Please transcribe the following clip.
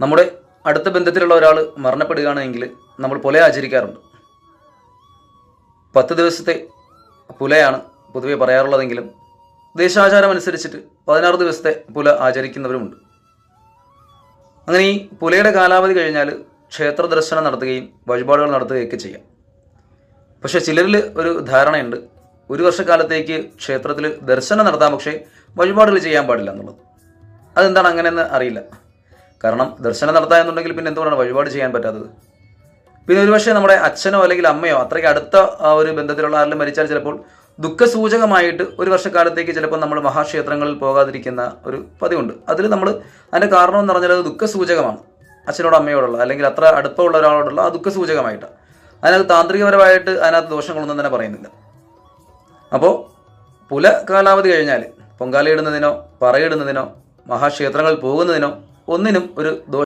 നമ്മുടെ അടുത്ത ബന്ധത്തിലുള്ള ഒരാൾ മരണപ്പെടുകയാണെങ്കിൽ നമ്മൾ പുല ആചരിക്കാറുണ്ട്. 10 ദിവസത്തെ പുലയാണ് പൊതുവെ പറയാറുള്ളതെങ്കിലും ദേശാചാരം അനുസരിച്ചിട്ട് 16 ദിവസത്തെ പുല ആചരിക്കുന്നവരുമുണ്ട്. അങ്ങനെ ഈ പുലയുടെ കാലാവധി കഴിഞ്ഞാൽ ക്ഷേത്ര ദർശനം നടത്തുകയും വഴിപാടുകൾ നടത്തുകയൊക്കെ ചെയ്യാം. പക്ഷേ ചിലരിൽ ഒരു ധാരണയുണ്ട്, 1 വർഷക്കാലത്തേക്ക് ക്ഷേത്രത്തിൽ ദർശനം നടത്താം, പക്ഷേ വഴിപാടുകൾ ചെയ്യാൻ പാടില്ല എന്നുള്ളത്. അതെന്താണ് അങ്ങനെയെന്ന് അറിയില്ല. കാരണം ദർശനം നടത്തുക എന്നുണ്ടെങ്കിൽ പിന്നെ എന്തുകൊണ്ടാണ് വഴിപാട് ചെയ്യാൻ പറ്റാത്തത്? പിന്നെ ഒരുപക്ഷെ നമ്മുടെ അച്ഛനോ അല്ലെങ്കിൽ അമ്മയോ അത്രയ്ക്ക് അടുത്ത ആ ഒരു ബന്ധത്തിലുള്ള ആരെങ്കിലും മരിച്ചാൽ ചിലപ്പോൾ ദുഃഖസൂചകമായിട്ട് 1 വർഷക്കാലത്തേക്ക് ചിലപ്പോൾ നമ്മൾ മഹാക്ഷേത്രങ്ങളിൽ പോകാതിരിക്കുന്ന ഒരു പതിവുണ്ട്. അതിൽ നമ്മൾ അതിൻ്റെ കാരണം എന്ന് പറഞ്ഞാൽ അത് ദുഃഖസൂചകമാണ്. അച്ഛനോടോ അമ്മയോടുള്ള അല്ലെങ്കിൽ അത്ര അടുപ്പമുള്ള ഒരാളോടുള്ള ആ ദുഃഖസൂചകമായിട്ടാണ്. അതിനകത്ത് താന്ത്രികപരമായിട്ട് അതിനകത്ത് ദോഷങ്ങളൊന്നും തന്നെ പറയുന്നില്ല. അപ്പോൾ പുല കാലാവധി കഴിഞ്ഞാൽ പൊങ്കാലയിടുന്നതിനോ പറയിടുന്നതിനോ മഹാക്ഷേത്രങ്ങളിൽ പോകുന്നതിനോ ഒന്നിനും ഒരു